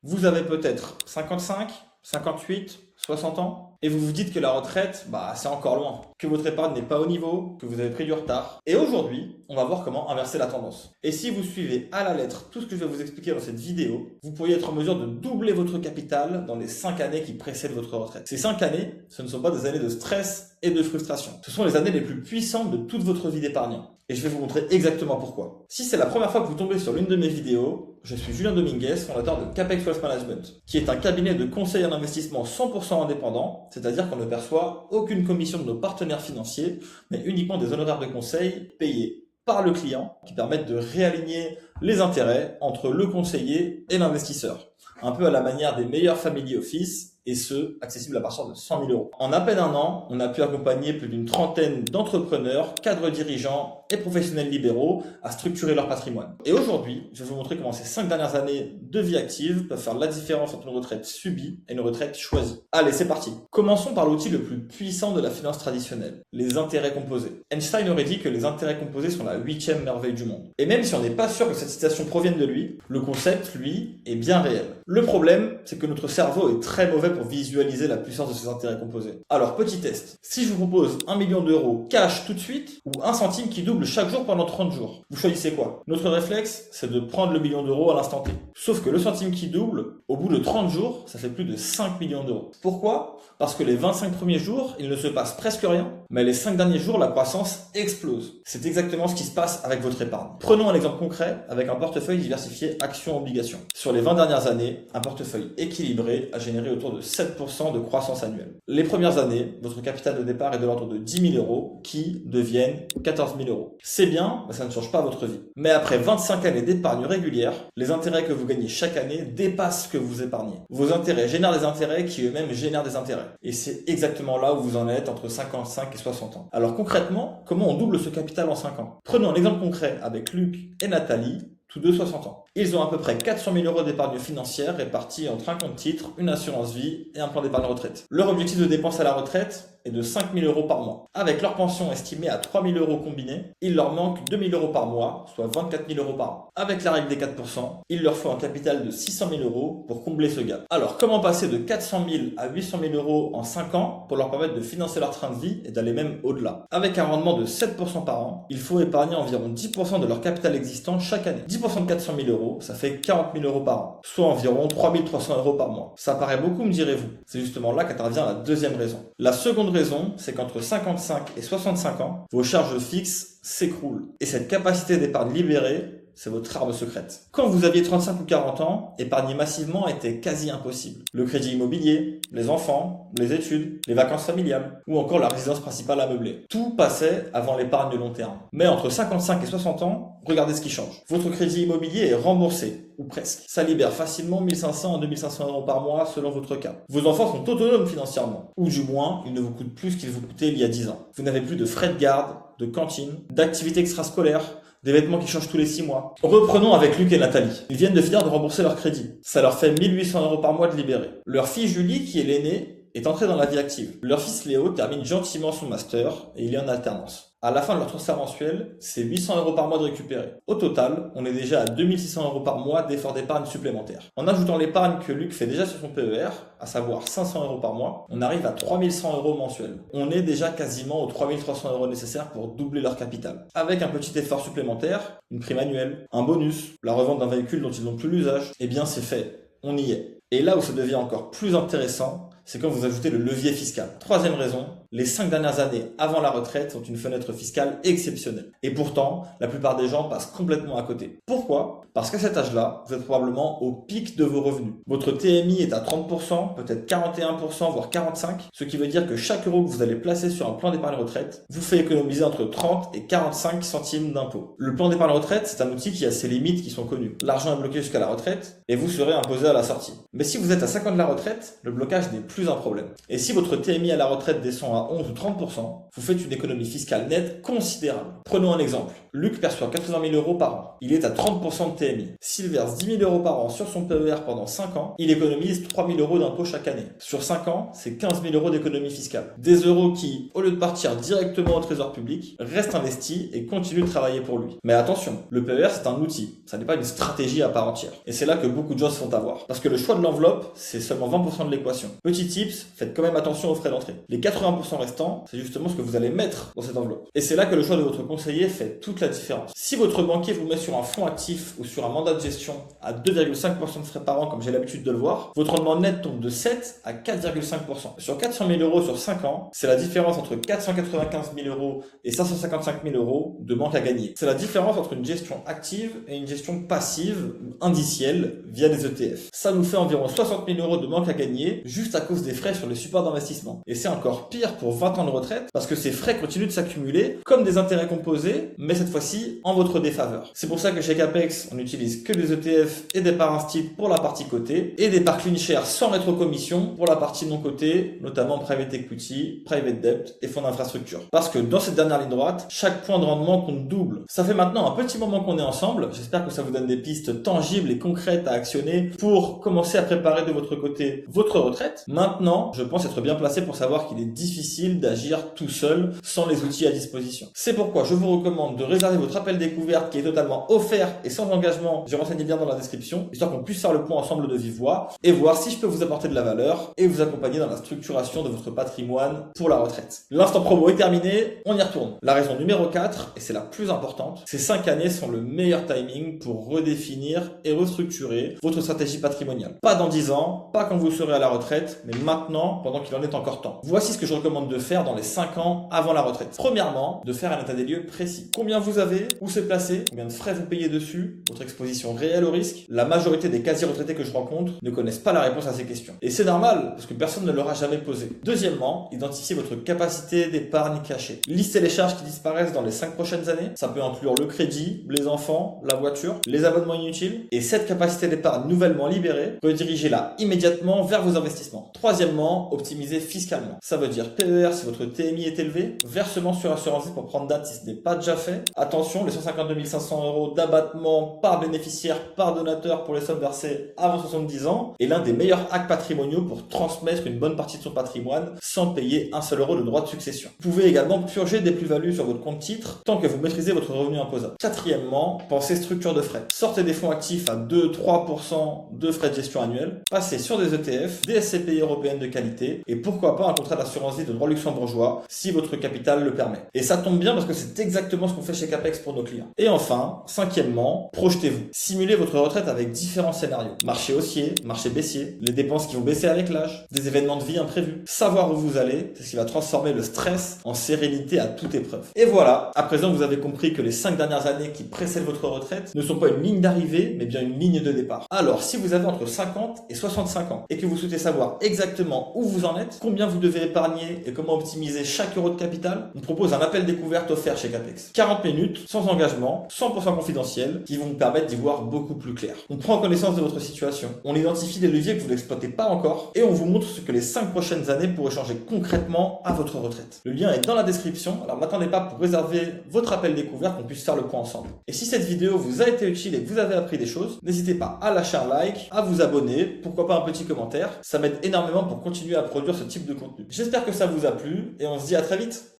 Vous avez peut-être 55, 58, 60 ans, et vous vous dites que la retraite, c'est encore loin, que votre épargne n'est pas au niveau, que vous avez pris du retard. Et aujourd'hui, on va voir comment inverser la tendance. Et si vous suivez à la lettre tout ce que je vais vous expliquer dans cette vidéo, vous pourriez être en mesure de doubler votre capital dans les 5 années qui précèdent votre retraite. Ces 5 années, ce ne sont pas des années de stress et de frustration. Ce sont les années les plus puissantes de toute votre vie d'épargnant. Et je vais vous montrer exactement pourquoi. Si c'est la première fois que vous tombez sur l'une de mes vidéos, je suis Julien Dominguez, fondateur de Capex Wealth Management, qui est un cabinet de conseil en investissement 100% indépendant, c'est-à-dire qu'on ne perçoit aucune commission de nos partenaires financiers, mais uniquement des honoraires de conseil payés par le client qui permettent de réaligner les intérêts entre le conseiller et l'investisseur. Un peu à la manière des meilleurs family office, et ce, accessible à partir de 100 000 €. En à peine un an, on a pu accompagner plus d'une trentaine d'entrepreneurs, cadres dirigeants et professionnels libéraux à structurer leur patrimoine. Et aujourd'hui, je vais vous montrer comment ces 5 dernières années de vie active peuvent faire la différence entre une retraite subie et une retraite choisie. Allez, c'est parti. Commençons par l'outil le plus puissant de la finance traditionnelle, les intérêts composés. Einstein aurait dit que les intérêts composés sont la 8e merveille du monde. Et même si on n'est pas sûr que cette citation provienne de lui, le concept, lui, est bien réel. Le problème, c'est que notre cerveau est très mauvais pour visualiser la puissance de ces intérêts composés. Alors, petit test. Si je vous propose 1 million d'euros cash tout de suite, ou 1 centime qui double chaque jour pendant 30 jours, vous choisissez quoi? Notre réflexe, c'est de prendre le million d'euros à l'instant T. Sauf que le centime qui double, au bout de 30 jours, ça fait plus de 5 millions d'euros. Pourquoi? Parce que les 25 premiers jours, il ne se passe presque rien, mais les 5 derniers jours, la croissance explose. C'est exactement ce qui se passe avec votre épargne. Prenons un exemple concret avec un portefeuille diversifié actions-obligations. Sur les 20 dernières années, un portefeuille équilibré a généré autour de 7% de croissance annuelle. Les premières années, votre capital de départ est de l'ordre de 10 000 € qui deviennent 14 000 €. C'est bien, mais ça ne change pas votre vie. Mais après 25 années d'épargne régulière, les intérêts que vous gagnez chaque année dépassent ce que vous épargnez. Vos intérêts génèrent des intérêts qui eux-mêmes génèrent des intérêts. Et c'est exactement là où vous en êtes entre 55 et 60 ans. Alors concrètement, comment on double ce capital en 5 ans? Prenons un exemple concret avec Luc et Nathalie, tous deux 60 ans. Ils ont à peu près 400 000 € d'épargne financière répartie entre un compte titre, une assurance vie et un plan d'épargne retraite. Leur objectif de dépense à la retraite est de 5 000 € par mois. Avec leur pension estimée à 3 000 € combinée, il leur manque 2 000 € par mois, soit 24 000 € par an. Avec la règle des 4%, il leur faut un capital de 600 000 € pour combler ce gap. Alors, comment passer de 400 000 à 800 000 € en 5 ans pour leur permettre de financer leur train de vie et d'aller même au-delà? Avec un rendement de 7% par an, il faut épargner environ 10% de leur capital existant chaque année. 10% de 400 000 €, ça fait 40 000 € par an, soit environ 3 300 € par mois. Ça paraît beaucoup, me direz-vous. C'est justement là qu'intervient la deuxième raison. La seconde raison, c'est qu'entre 55 et 65 ans, vos charges fixes s'écroulent. Et cette capacité d'épargne libérée, c'est votre arme secrète. Quand vous aviez 35 ou 40 ans, épargner massivement était quasi impossible. Le crédit immobilier, les enfants, les études, les vacances familiales, ou encore la résidence principale à meubler. Tout passait avant l'épargne de long terme. Mais entre 55 et 60 ans, regardez ce qui change. Votre crédit immobilier est remboursé, ou presque. Ça libère facilement 1 500 à 2 500 € par mois selon votre cas. Vos enfants sont autonomes financièrement, ou du moins, ils ne vous coûtent plus ce qu'ils vous coûtaient il y a 10 ans. Vous n'avez plus de frais de garde, de cantine, d'activités extrascolaires, des vêtements qui changent tous les 6 mois. Reprenons avec Luc et Nathalie. Ils viennent de finir de rembourser leur crédit. Ça leur fait 1 800 € par mois de libérer. Leur fille Julie, qui est l'aînée, est entrée dans la vie active. Leur fils Léo termine gentiment son master et il est en alternance. À la fin de leur transfert mensuel, c'est 800 € par mois de récupérer. Au total, on est déjà à 2 600 € par mois d'efforts d'épargne supplémentaires. En ajoutant l'épargne que Luc fait déjà sur son PER, à savoir 500 € par mois, on arrive à 3 100 € mensuels. On est déjà quasiment aux 3 300 € nécessaires pour doubler leur capital. Avec un petit effort supplémentaire, une prime annuelle, un bonus, la revente d'un véhicule dont ils n'ont plus l'usage, eh bien c'est fait. On y est. Et là où ça devient encore plus intéressant, c'est quand vous ajoutez le levier fiscal. Troisième raison, les 5 dernières années avant la retraite sont une fenêtre fiscale exceptionnelle. Et pourtant, la plupart des gens passent complètement à côté. Pourquoi? Parce qu'à cet âge-là, vous êtes probablement au pic de vos revenus. Votre TMI est à 30%, peut-être 41%, voire 45%, ce qui veut dire que chaque euro que vous allez placer sur un plan d'épargne retraite vous fait économiser entre 30 et 45 centimes d'impôt. Le plan d'épargne retraite, c'est un outil qui a ses limites qui sont connues. L'argent est bloqué jusqu'à la retraite et vous serez imposé à la sortie. Mais si vous êtes à 5 ans de la retraite, le blocage n'est plus un problème. Et si votre TMI à la retraite descend à 11 ou 30%, vous faites une économie fiscale nette considérable. Prenons un exemple. Luc perçoit 80 000 euros par an. Il est à 30% de TMI. S'il verse 10 000 euros par an sur son PER pendant 5 ans, il économise 3 000 euros d'impôt chaque année. Sur 5 ans, c'est 15 000 euros d'économie fiscale. Des euros qui, au lieu de partir directement au trésor public, restent investis et continuent de travailler pour lui. Mais attention, le PER c'est un outil, ça n'est pas une stratégie à part entière. Et c'est là que beaucoup de gens se font avoir. Parce que le choix de l'enveloppe, c'est seulement 20% de l'équation. Petit tips, faites quand même attention aux frais d'entrée. Les 80% restants, c'est justement ce que vous allez mettre dans cette enveloppe. Et c'est là que le choix de votre conseiller fait toute la différence. Si votre banquier vous met sur un fonds actif ou sur un mandat de gestion à 2,5% de frais par an, comme j'ai l'habitude de le voir, votre rendement net tombe de 7 à 4,5%. Sur 400 000 euros sur 5 ans, c'est la différence entre 495 000 euros et 555 000 euros de manque à gagner. C'est la différence entre une gestion active et une gestion passive, indicielle, via des ETF. Ça nous fait environ 60 000 euros de manque à gagner juste à cause des frais sur les supports d'investissement. Et c'est encore pire pour 20 ans de retraite parce que ces frais continuent de s'accumuler comme des intérêts composés, mais cette fois-ci en votre défaveur. C'est pour ça que chez Capex, on n'utilise que des ETF et des parts instits pour la partie cotée et des parts CleanShares sans rétrocommission pour la partie non cotée, notamment private equity, private debt et fonds d'infrastructure. Parce que dans cette dernière ligne droite, chaque point de rendement compte double. Ça fait maintenant un petit moment qu'on est ensemble. J'espère que ça vous donne des pistes tangibles et concrètes à actionner pour commencer à préparer de votre côté votre retraite. Maintenant, je pense être bien placé pour savoir qu'il est difficile d'agir tout seul sans les outils à disposition. C'est pourquoi je vous recommande de réserver votre appel découverte qui est totalement offert et sans engagement. J'ai renseigné bien dans la description, histoire qu'on puisse faire le point ensemble de vive voix et voir si je peux vous apporter de la valeur et vous accompagner dans la structuration de votre patrimoine pour la retraite. L'instant promo est terminé, on y retourne. La raison numéro 4, et c'est la plus importante, ces 5 années sont le meilleur timing pour redéfinir et restructurer votre stratégie patrimoniale. Pas dans 10 ans, pas quand vous serez à la retraite, mais maintenant, pendant qu'il en est encore temps. Voici ce que je recommande de faire dans les 5 ans avant la retraite. Premièrement, de faire un état des lieux précis. Combien vous avez, où c'est placé, combien de frais vous payez dessus, votre exposition réelle au risque. La majorité des quasi-retraités que je rencontre ne connaissent pas la réponse à ces questions. Et c'est normal, parce que personne ne leur a jamais posé. Deuxièmement, identifiez votre capacité d'épargne cachée. Listez les charges qui disparaissent dans les 5 prochaines années. Ça peut inclure le crédit, les enfants, la voiture, les abonnements inutiles. Et cette capacité d'épargne nouvellement libérée, redirigez-la immédiatement vers vos investissements. Troisièmement, optimisez fiscalement. Ça veut dire PER si votre TMI est élevé, versement sur assurance vie pour prendre date si ce n'est pas déjà fait. Attention, les 152 500 euros d'abattement par bénéficiaire, par donateur pour les sommes versées avant 70 ans est l'un des meilleurs actes patrimoniaux pour transmettre une bonne partie de son patrimoine sans payer un seul euro de droit de succession. Vous pouvez également purger des plus-values sur votre compte titre tant que vous maîtrisez votre revenu imposable. Quatrièmement, pensez structure de frais. Sortez des fonds actifs à 2-3% de frais de gestion annuels, passez sur des ETF, des SCPI européennes de qualité et pourquoi pas un contrat d'assurance vie de droit luxembourgeois si votre capital le permet. Et ça tombe bien parce que c'est exactement ce qu'on fait chez Capex pour nos clients. Et enfin, cinquièmement, projetez-vous. Simulez votre retraite avec différents scénarios. Marché haussier, marché baissier, les dépenses qui vont baisser avec l'âge, des événements de vie imprévus. Savoir où vous allez, c'est ce qui va transformer le stress en sérénité à toute épreuve. Et voilà, à présent vous avez compris que les 5 dernières années qui précèdent votre retraite ne sont pas une ligne d'arrivée, mais bien une ligne de départ. Alors, si vous avez entre 50 et 65 ans et que vous souhaitez savoir exactement où vous en êtes, combien vous devez épargner et comment optimiser chaque euro de capital, on propose un appel découverte offert chez Capex. 40 minutes, sans engagement, 100% confidentiel, qui vont vous permettre d'y voir beaucoup plus clair. On prend connaissance de votre situation, on identifie les leviers que vous n'exploitez pas encore et on vous montre ce que les 5 prochaines années pourraient changer concrètement à votre retraite. Le lien est dans la description, alors n'attendez pas pour réserver votre appel découverte, qu'on puisse faire le point ensemble. Et si cette vidéo vous a été utile et que vous avez appris des choses, n'hésitez pas à lâcher un like, à vous abonner, pourquoi pas un petit commentaire, ça m'aide énormément pour continuer à produire ce type de contenu. J'espère que ça vous a plu et on se dit à très vite.